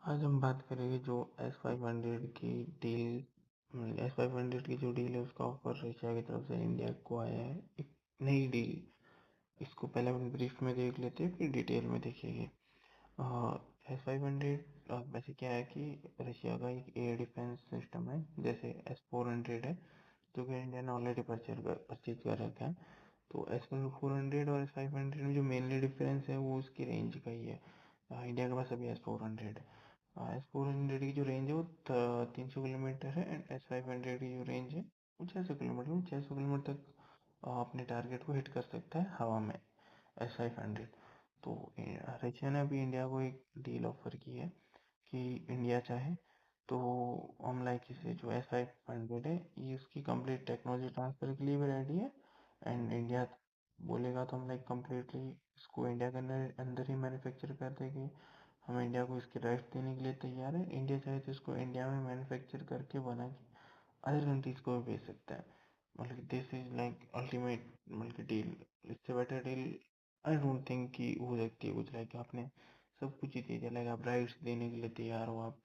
आज हम बात करेंगे जो S-500 की डील S-500 की जो डील है उसका ऑफर रशिया की तरफ से इंडिया को आया है। एक नई डील। इसको पहले अपन ब्रीफ में देख लेते हैं फिर डिटेल में देखेंगे। S-500 वैसे क्या है कि रशिया का एक एयर डिफेंस सिस्टम है, जैसे S-400 है जो कि इंडिया ने ऑलरेडी परचेज कर रखा है। तो S-400 और S-500 में जो मेनली डिफरेंस है वो उसकी रेंज का ही है। इंडिया के पास अभी S-400 है। S-400 की जो रेंज है वो 300 किलोमीटर है एंड S-500 की जो रेंज है वो 600 किलोमीटर, 600 किलोमीटर तक अपने टारगेट को हिट कर सकता है हवा में S-500। तो रशिया ने अभी इंडिया को एक डील ऑफर की है कि इंडिया चाहे तो हम लाइक इसे जो S-500 है ये उसकी कंप्लीट टेक्नोलॉजी ट्रांसफर के लिए भी रेडी है। एंड इंडिया बोलेगा तो हम लाइक कम्प्लीटली इसको इंडिया के अंदर अंदर ही मैन्युफैक्चर कर देंगे। हम इंडिया को इसके राइट देने के लिए तैयार है। इंडिया चाहे तो इसको इंडिया में मैन्युफैक्चर करके बना के अदर कंट्रीज को भी भेज सकता है। मतलब दिस इज लाइक अल्टीमेट मतलब डील। इससे better deal I don't think कि हो सकती है कुछ। लाइक आपने सब कुछ ही दे दिया, लाइक आप राइट्स देने के लिए तैयार हो। आप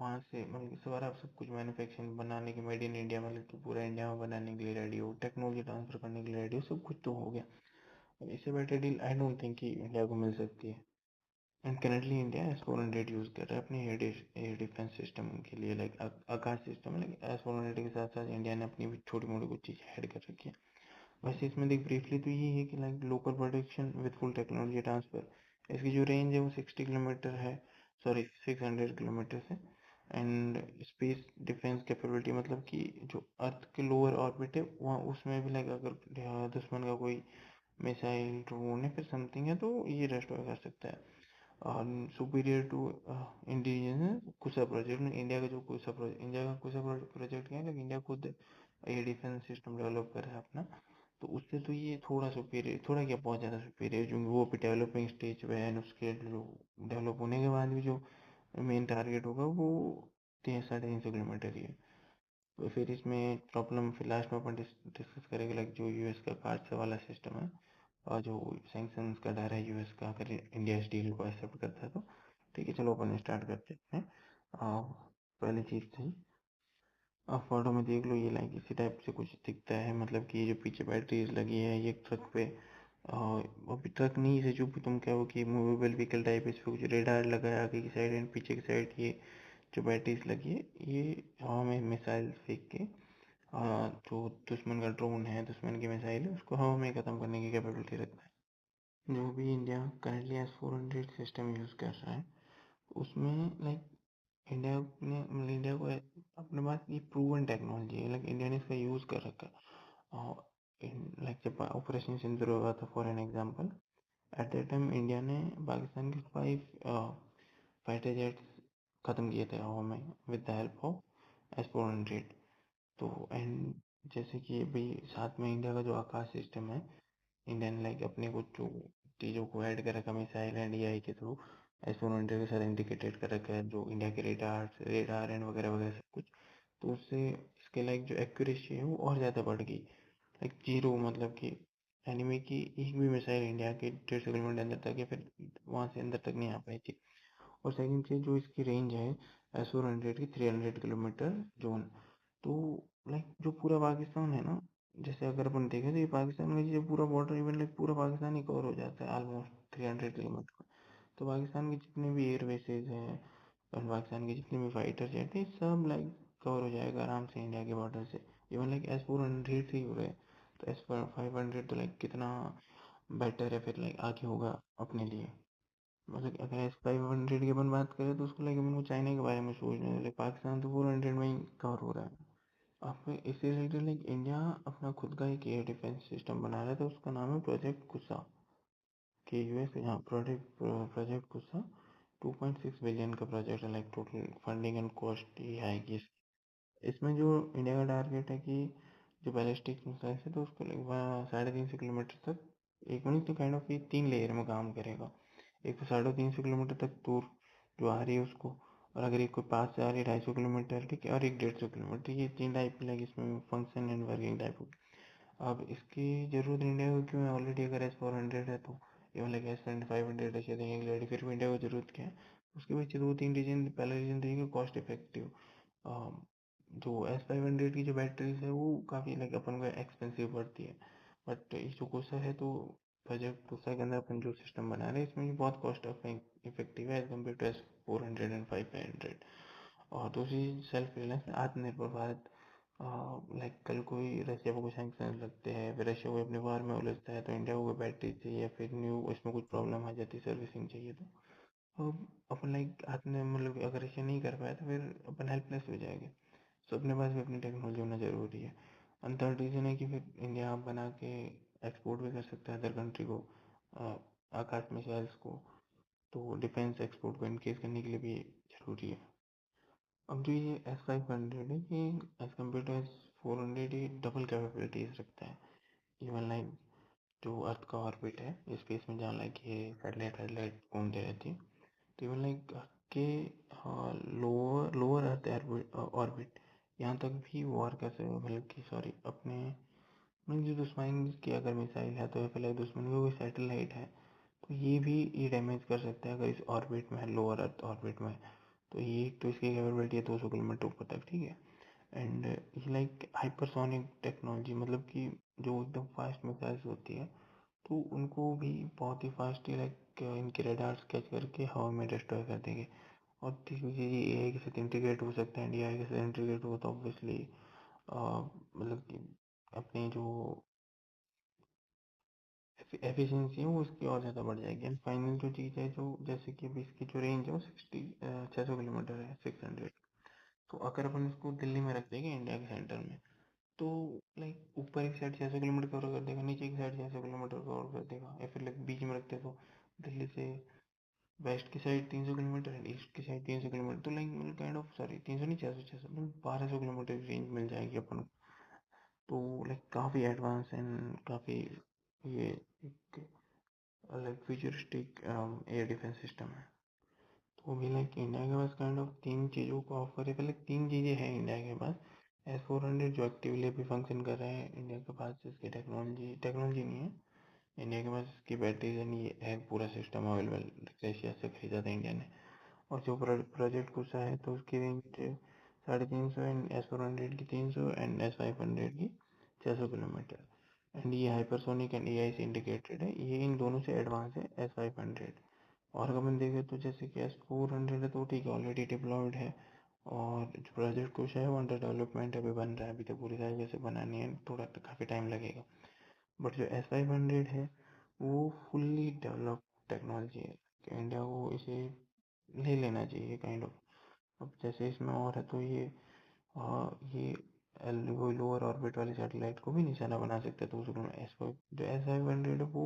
वहाँ से मतलब इस बार आप सब कुछ मैन्युफैक्चरिंग बनाने के मेड इन इंडिया मतलब कि पूरा इंडिया में बनाने के लिए रेडी हो, टेक्नोलॉजी ट्रांसफर करने के लिए रेडी हो, सब कुछ तो हो गया। इससे better deal I don't think कि इंडिया को मिल सकती है। And currently India S-400 use कर रहा है अपने एयर डिफेंस सिस्टम के लिए, लाइक आकाश सिस्टम। लाइक S-400 के साथ साथ इंडिया ने अपनी भी छोटी मोटी कुछ चीज़ ऐड कर रखी है। वैसे इसमें देख ब्रीफली तो ये है कि like local production with full technology transfer. इसकी जो रेंज है वो 60 किलोमीटर है, सॉरी 600 किलोमीटर है। एंड स्पेस डिफेंस कैपेबिलिटी मतलब कि जो अर्थ के लोअर ऑर्बिट है वहाँ उसमें भी लाइक अगर दुश्मन का कोई मिसाइल ड्रोन है फिर समथिंग है तो ये डिस्ट्रॉय कर सकता है। और सुपीरियर टू इंडिजिनस कुसा प्रोजेक्ट में इंडिया का कुसा प्रोजेक्ट क्या है, लाइक इंडिया खुद एयर डिफेंस सिस्टम डेवलप कर रहा है अपना। तो उससे तो ये थोड़ा सुपीरियर, थोड़ा क्या बहुत ज़्यादा सुपीरियर, क्योंकि वो भी डेवलपिंग स्टेज पे है। उसके डेवलप होने के बाद भी जो मेन टारगेट होगा वो 300-350 किलोमीटर ही है। तो फिर इसमें प्रॉब्लम फिर लास्ट में अपन डिस्कस करेंगे, लाइक जो यूएस का कार्ड वाला सिस्टम है और जो सैंक्शंस का डर है यूएस का अगर इंडिया इस डील को एक्सेप्ट करता है तो। ठीक है, चलो अपन स्टार्ट करते हैं। पहली चीज़ थी, आप फोटो में देख लो ये लाइक इसी टाइप से कुछ दिखता है। मतलब कि ये जो पीछे बैटरीज लगी है ये ट्रक पे, अभी ट्रक नहीं से जो भी तुम कहो कि मूवेबल व्हीकल टाइप, इस पे कुछ रेडार लगा है आगे की साइड एंड पीछे की साइड। ये जो बैटरीज लगी है ये हवा में मिसाइल फेंक के जो दुश्मन का ड्रोन है, दुश्मन की मिसाइल है, उसको हवा में ख़त्म करने की कैपेबिलिटी रखता है। जो भी India currently S-400 system use कर रहा है उसमें लाइक इंडिया ने मतलब इंडिया को अपने पास ये प्रूवन टेक्नोलॉजी है, लाइक इंडिया ने इसका यूज़ कर रखा है। और लाइक जब ऑपरेशन सिंदूर हुआ था for an example, at that time India ने पाकिस्तान के 5 फाइटर जेट्स ख़त्म किए थे हवा में with the help of S-400। तो एंड जैसे कि अभी साथ में इंडिया का जो आकाश सिस्टम है, इंडिया ने लाइक अपने कुछ जो चीज़ों को ऐड कर रखा मिसाइल एंड एआई के थ्रू S-400 के साथ इंटीग्रेटेड कर रखा है, जो इंडिया के रेडार एंड वगैरह वगैरह सब कुछ। तो उससे इसके लाइक जो एक्यूरेसी है वो और ज़्यादा बढ़ गई, लाइक जीरो, मतलब कि एनिमी की एक भी मिसाइल इंडिया के 150 किलोमीटर अंदर तक या फिर वहाँ से अंदर तक नहीं आ पाई थी। और सेकंड चीज़ जो इसकी रेंज है S-400 की 300 किलोमीटर जोन। तो लाइक जो पूरा पाकिस्तान है ना, जैसे अगर अपन देखें तो ये पाकिस्तान का जो पूरा बॉर्डर इवन लाइक पूरा पाकिस्तान ही कवर हो जाता है ऑलमोस्ट 300 किलोमीटर। तो पाकिस्तान के जितने भी एयर बेसेज हैं और पाकिस्तान के जितने भी फाइटर जेट हैं सब लाइक कवर हो जाएगा आराम से इंडिया के बॉर्डर से। इवन लाइक S-400 से ही हो रहे हैं तो S-500 तो लाइक कितना बेटर है फिर लाइक आगे होगा अपने लिए। मतलब अगर S-500 की अपन बात करें तो उसको लाइक अपन को चाइना के बारे में सोचना है, लाइक पाकिस्तान तो 400 में ही कवर हो रहा है। अब इससे रिलेटेड लाइक इंडिया अपना खुद का एक एयर डिफेंस सिस्टम बना रहा था, उसका नाम है प्रोजेक्ट कुसा। के यूएस यहाँ प्रोजेक्ट कुसा 2.6 बिलियन का प्रोजेक्ट है, like total funding and cost ये आएगी। इसमें जो इंडिया का टारगेट है कि जो बैलिस्टिक मिसाइल है तो उसको लाइक 350 किलोमीटर तक, एक मिनट तो काइंड ऑफ ये 3 लेयर में काम करेगा। एक तो 350 किलोमीटर तक दूर जो आ रही है उसको, और अगर एक कोई पास से आ रही है 250 किलोमीटर, ठीक है, और एक 150 किलोमीटर, ये 3 टाइप की लाइक इसमें फंक्शन एंड वर्किंग टाइप होगी। अब इसकी ज़रूरत इंडिया को क्यों है, ऑलरेडी अगर S-400 है तो इवन लाइक S-500 रशिया देने के लिए, फिर भी इंडिया को ज़रूरत क्या है। उसके पीछे दो तीन रीजन, पहला रीजन तो ये कि कॉस्ट इफेक्टिव। जो S500 की जो बैटरीज है वो काफ़ी लाइक अपन को एक्सपेंसिव पड़ती है, बट जो कोसा है तो बजट कोसा के अंदर अपन जो सिस्टम बना रहे हैं इसमें भी बहुत कॉस्ट इफेक्टिव है as compare to S400 and 500। और दूसरी सेल्फ रिलायंस, आत्मनिर्भर भारत। लाइक कल कोई रशिया को कोई सैंक्शन लगते हैं, फिर रशिया को अपने वार में उलझता है तो इंडिया को कोई बैटरी चाहिए या फिर न्यू उसमें कुछ प्रॉब्लम आ जाती है, सर्विसिंग चाहिए, तो अपन लाइक आपने मतलब अगर रशिया नहीं कर पाया तो फिर अपन हेल्पलेस हो जाएंगे। सो अपने पास भी अपनी टेक्नोलॉजी होना ज़रूरी है। एंड थर्ड रीज़न है कि फिर इंडिया आप बना के एक्सपोर्ट भी कर सकता है अदर कंट्री को, अ, आकाश मिसाइल्स को, तो डिफेंस एक्सपोर्ट को इनकेस करने के लिए भी ज़रूरी है। अब जो ये S500 है ये एज कम्पेयर टू S400 ये डबल कैपेबिलिटीज रखता है। इवन लाइक जो अर्थ का ऑर्बिट है स्पेस में जहाँ लाइक ये सैटेलाइट वैटेलाइट घूमते रहती है, तो इवन लाइक के लोअर लोअर अर्थ ऑर्बिट यहाँ तक भी वॉर कर सकते, मतलब कि सॉरी अपने मतलब जो दुश्मन की अगर मिसाइल है तो या फिर like दुश्मन की कोई सैटेलाइट है तो ये डैमेज कर सकता है अगर इस ऑर्बिट में है, लोअर अर्थ ऑर्बिट में है। तो ये तो इसकी कैपेबिलिटी है 200 किलोमीटर ऊपर तक, ठीक है। एंड ये लाइक हाइपरसोनिक टेक्नोलॉजी, मतलब कि जो एकदम फास्ट मिसाइल्स होती है तो उनको भी बहुत ही फास्ट लाइक इनके रडार्स कैच करके हवा में डिस्ट्रॉय कर देंगे। और तीसरी चीज़ ये एआई के साथ इंटीग्रेट हो सकता है, एआई के साथ इंटीग्रेट हो तो ऑब्वियसली मतलब कि अपनी जो एफिशिएंसी है वो उसकी और ज़्यादा बढ़ जाएगी। एंड फाइनल जो चीज़ है जो जैसे कि अभी इसकी जो रेंज है वो 600 किलोमीटर है, 600। तो अगर अपन इसको दिल्ली में रख देंगे इंडिया के सेंटर में, तो लाइक ऊपर एक साइड 600 किलोमीटर कवर कर देगा, नीचे की साइड 600 किलोमीटर कवर कर देगा, या फिर लाइक बीच में रखते तो दिल्ली से वेस्ट की साइड 300 किलोमीटर एंड ईस्ट की साइड 300 किलोमीटर, तो लाइक मतलब काइंड ऑफ सॉरी 300 नहीं 600 मतलब 1200 किलोमीटर की रेंज मिल जाएगी अपन को। तो लाइक काफ़ी एडवांस एंड काफ़ी ये एक like futuristic air defence system है। तो भी लाइक इंडिया के पास काइंड ऑफ तीन चीज़ों को ऑफर है, पहले तीन चीज़ें हैं इंडिया के पास। S400 जो एक्टिवली भी फंक्शन कर रहे हैं इंडिया के पास, इसकी टेक्नोलॉजी नहीं है, इंडिया के पास इसकी बैटरीज नहीं है, पूरा सिस्टम अवेलेबल रशिया से खरीदा था इंडिया ने। और जो प्रोजेक्ट कुछ है तो उसकी रेंज 350 एंड S400 की 300 एंड S500 की 600 किलोमीटर। एंड ये हाइपरसोनिक एंड एआई से इंडिकेटेड है, ये इन दोनों से एडवांस है S500। और अगर अपन देखें तो जैसे कि S400 है तो ठीक है ऑलरेडी डिप्लॉयड है, और जो प्रोजेक्ट कुछ है वो अंडर डेवलपमेंट अभी बन रहा है, अभी तो पूरी तरीके से बनानी है, थोड़ा काफ़ी टाइम लगेगा। बट जो S500 है वो फुल्ली डेवलप्ड टेक्नोलॉजी है, कि इंडिया को इसे ले लेना चाहिए काइंड ऑफ। अब जैसे इसमें और है तो ये वो लोअर ऑर्बिट वाली सैटेलाइट को भी निशाना बना सकते हैं, तो उसको जो S500 है वो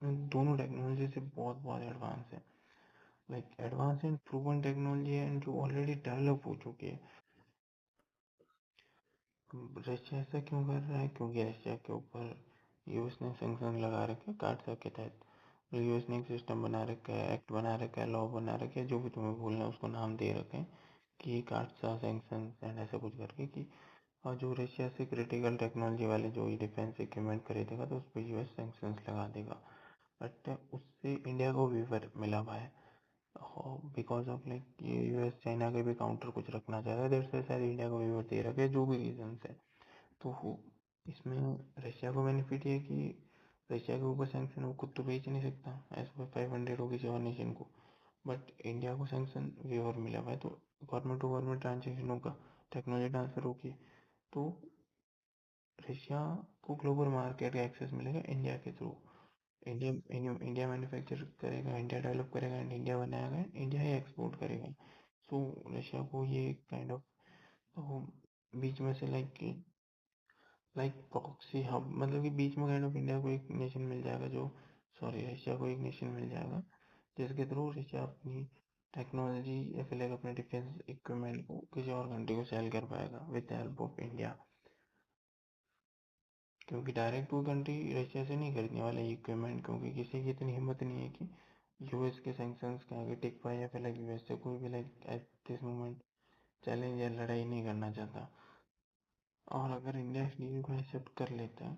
इन दोनों टेक्नोलॉजी से बहुत बहुत एडवांस है, like advance and proven technology है जो ऑलरेडी डेवलप हो चुकी है। रशिया ऐसा क्यों कर रहा है, क्योंकि रशिया के ऊपर यूएस ने सैंक्शन लगा रखे हैं कार्डसा के तहत। यूएस ने एक सिस्टम बना रखा है, एक्ट बना रखा है, लॉ बना रखा है, जो भी तुम्हें बोलना है उसको नाम दे रखे हैं कि कार्डसा सैंक्शन एंड ऐसा कुछ करके कि और जो रशिया से क्रिटिकल टेक्नोलॉजी वाले जो ये डिफेंस इक्विपमेंट खरीदेगा तो उस पर यूएस सैंक्शंस लगा देगा। बट उससे इंडिया को वीवर मिला हुआ है, बिकॉज ऑफ लाइक ये यूएस चाइना के भी काउंटर कुछ रखना चाह रहा है, देर से शायद इंडिया को वीवर दे रखे जो भी रीजन है। तो इसमें रशिया को बेनिफिट ये है कि रशिया के ऊपर सैंक्शन वो खुद तो बेच नहीं सकता S500 हो किसी और नेशन को, बट इंडिया को सैंक्शन वेवर मिला हुआ है, तो गवर्नमेंट टू गवर्नमेंट ट्रांजेक्शन होगा, टेक्नोलॉजी ट्रांसफर होगी, तो रशिया को ग्लोबल मार्केट का एक्सेस मिलेगा इंडिया के थ्रू। इंडिया मैन्युफैक्चर करेगा, इंडिया डेवलप करेगा एंड इंडिया बनाएगा, इंडिया ही एक्सपोर्ट करेगा। सो रशिया को ये काइंड ऑफ बीच में से लाइक प्रॉक्सी हब, मतलब कि बीच में काइंड ऑफ इंडिया को एक नेशन मिल जाएगा जो सॉरी रशिया को एक नेशन मिल जाएगा जिसके थ्रू रशिया अपनी टेक्नोलॉजी या फिर लाइक अपने डिफेंस इक्विपमेंट को किसी और कंट्री को सेल कर पाएगा with the help of India. क्योंकि डायरेक्ट कोई कंट्री रशिया से नहीं खरीदने वाला ये इक्विपमेंट, क्योंकि किसी की इतनी हिम्मत नहीं है कि यूएस के सैंक्शंस के आगे टिक पाए, या फिर लाइक यूएस से कोई भी like at this moment challenge या लड़ाई नहीं करना चाहता। और अगर इंडिया इस डील को एक्सेप्ट कर लेता है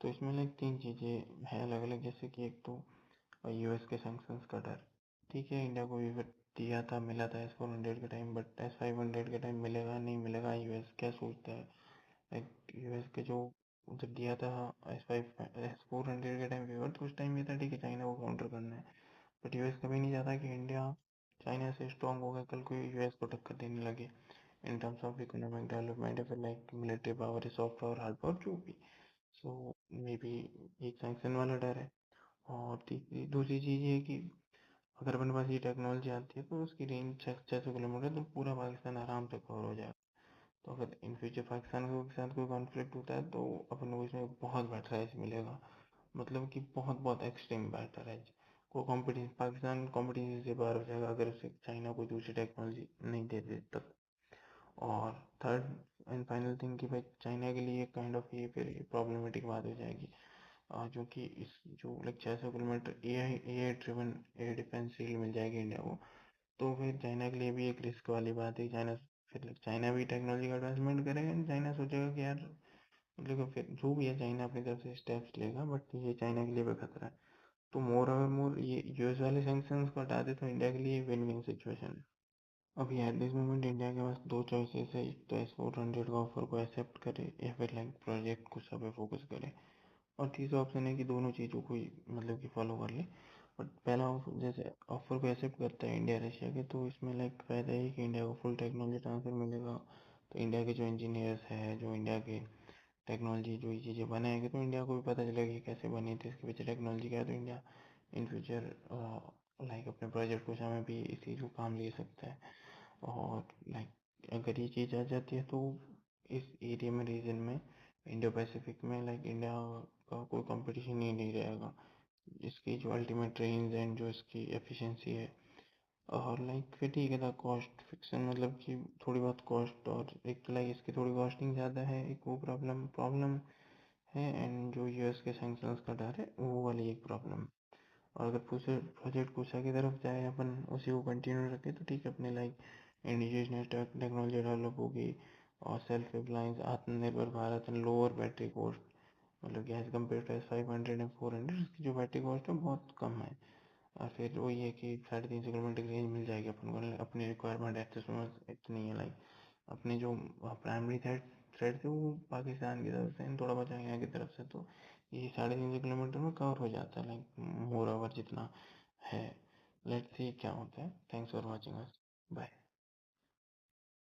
तो इसमें लाइक तीन चीज़ें हैं अलग अलग, जैसे कि एक तो यूएस के सैंक्शंस का डर, ठीक है इंडिया को भी दिया था, मिला था S400 के टाइम, बट S500 के टाइम मिलेगा नहीं मिलेगा, यूएस क्या सोचता है। लाइक यूएस के जो जब दिया था S400 के टाइम फेवर, तो उस टाइम ये था ठीक है चाइना को काउंटर करना है, बट यूएस कभी नहीं चाहता कि इंडिया चाइना से स्ट्रांग हो गया कल को यूएस को टक्कर देने लगे in terms of economic development या फिर like military power, soft power, hard power, जो भी। सो मे बी एक सैंक्शन वाला डर है। और तीसरी दूसरी चीज़ ये है कि अगर अपने पास ये टेक्नोलॉजी आती है तो उसकी रेंज 600 किलोमीटर, तो पूरा पाकिस्तान आराम से कवर हो जाएगा। तो अगर इन फ्यूचर पाकिस्तान के साथ कोई कॉन्फ्लिक्ट होता है तो अपन को इसमें बहुत बेटर एज मिलेगा, मतलब कि बहुत बहुत एक्सट्रीम बेटर एज। को कॉम्पिटिशन पाकिस्तान कॉम्पिटिशन से बाहर हो जाएगा अगर उसे चाइना कोई दूसरी टेक्नोलॉजी नहीं दे दे तब। और थर्ड एंड फाइनल थिंग कि भाई चाइना के लिए काइंड ऑफ ये फिर प्रॉब्लमेटिक बात हो जाएगी, जो कि इस जो like 600 kilometre A I driven air defence shield मिल जाएगी इंडिया को, तो फिर चाइना के लिए भी एक रिस्क वाली बात है। चाइना फिर चाइना भी टेक्नोलॉजी का एडवांसमेंट करेगा एंड चाइना सोचेगा कि यार मतलब फिर जो भी है चाइना अपनी तरफ से स्टेप्स लेगा, बट ये चाइना के लिए भी खतरा है। तो मोर और मोर ये यूएस वाले सैंक्शंस को हटा दे तो इंडिया के लिए विन विन सिचुएशन है। अभी एट दिस मोमेंट इंडिया के पास दो चॉइसेस है, एक तो S400 का ऑफर को एक्सेप्ट करे या फिर लाइक प्रोजेक्ट कुछ पे फोकस करे, और तीसरा ऑप्शन है कि दोनों चीज़ों को ही मतलब कि फॉलो कर ले। बट पहला जैसे ऑफर को एक्सेप्ट करता है इंडिया रशिया के, तो इसमें लाइक फ़ायदा है कि इंडिया को फुल टेक्नोलॉजी ट्रांसफर मिलेगा। तो इंडिया के जो इंजीनियर्स हैं, जो इंडिया के टेक्नोलॉजी जो ये चीज़ें बनाएंगे, तो इंडिया को भी पता चलेगा कि कैसे बनी थी, इसके पीछे टेक्नोलॉजी क्या है, तो इंडिया इन फ्यूचर लाइक अपने प्रोजेक्ट को में भी इसी को काम ले सकता है। और लाइक अगर ये चीज़ आ जाती है तो इस एरिया में, रीजन में, इंडो पैसिफिक में लाइक इंडिया का कोई कंपटीशन ही नहीं रहेगा। इसकी जो अल्टीमेट रेंज एंड जो इसकी एफिशिएंसी है, और लाइक फिर ठीक है था कॉस्ट फिक्सन, मतलब कि थोड़ी बहुत कॉस्ट, और एक तो लाइक इसकी थोड़ी कॉस्टिंग ज़्यादा है, एक वो प्रॉब्लम प्रॉब्लम है, एंड जो यूएस के सैंक्शंस का डर है वो वाली एक प्रॉब्लम। और अगर पूछे प्रोजेक्ट पूछा की तरफ जाए अपन उसी को कंटिन्यू रखें तो ठीक है, अपने लाइक इंडिजिनियस टेक्नोलॉजी डेवलप होगी, और सेल्फ रिलायंस, आत्मनिर्भर Bharat and lower battery cost, मतलब कि as compare to S500 and 400 इसकी जो बैटरी कॉस्ट है बहुत कम है। और फिर वही है कि 350 किलोमीटर की रेंज मिल जाएगी अपन को, अपनी रिक्वायरमेंट एक्सेस में इतनी है, लाइक अपने जो प्राइमरी थ्रेड थे वो पाकिस्तान की तरफ से थोड़ा बहुत चाइना की तरफ से, तो ये 350 किलोमीटर में कवर हो जाता है, लाइक मोर ओवर जितना है। लेट्स सी क्या होता है। Thanks for watching us. Bye.